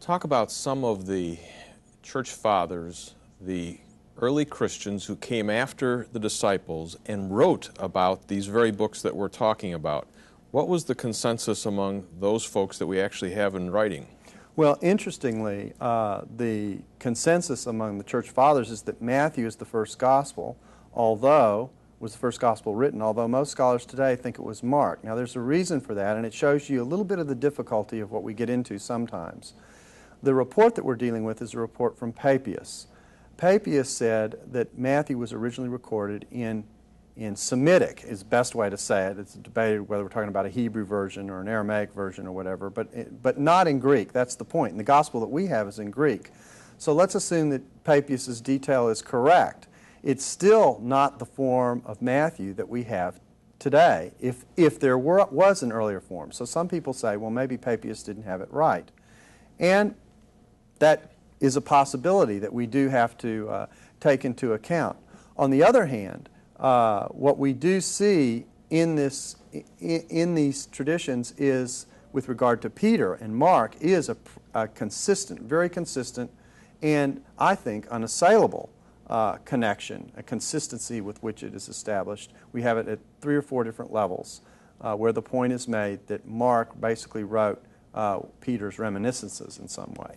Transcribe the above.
Talk about some of the church fathers, the early Christians who came after the disciples and wrote about these very books that we're talking about. What was the consensus among those folks that we actually have in writing? Well, interestingly, the consensus among the church fathers is that Matthew is the first gospel, was the first gospel written, although most scholars today think it was Mark. Now, there's a reason for that, and it shows you a little bit of the difficulty of what we get into sometimes. The report that we're dealing with is a report from Papias. Papias said that Matthew was originally recorded in Semitic, is the best way to say it. It's debated whether we're talking about a Hebrew version or an Aramaic version or whatever, but not in Greek. That's the point. And the gospel that we have is in Greek. So let's assume that Papias' detail is correct. It's still not the form of Matthew that we have today, if there was an earlier form. So some people say, well, maybe Papias didn't have it right. And that is a possibility that we do have to take into account. On the other hand, what we do see in these traditions is, with regard to Peter and Mark, is a consistent, very consistent, and I think unassailable connection, a consistency with which it is established. We have it at 3 or 4 different levels where the point is made that Mark basically wrote Peter's reminiscences in some way.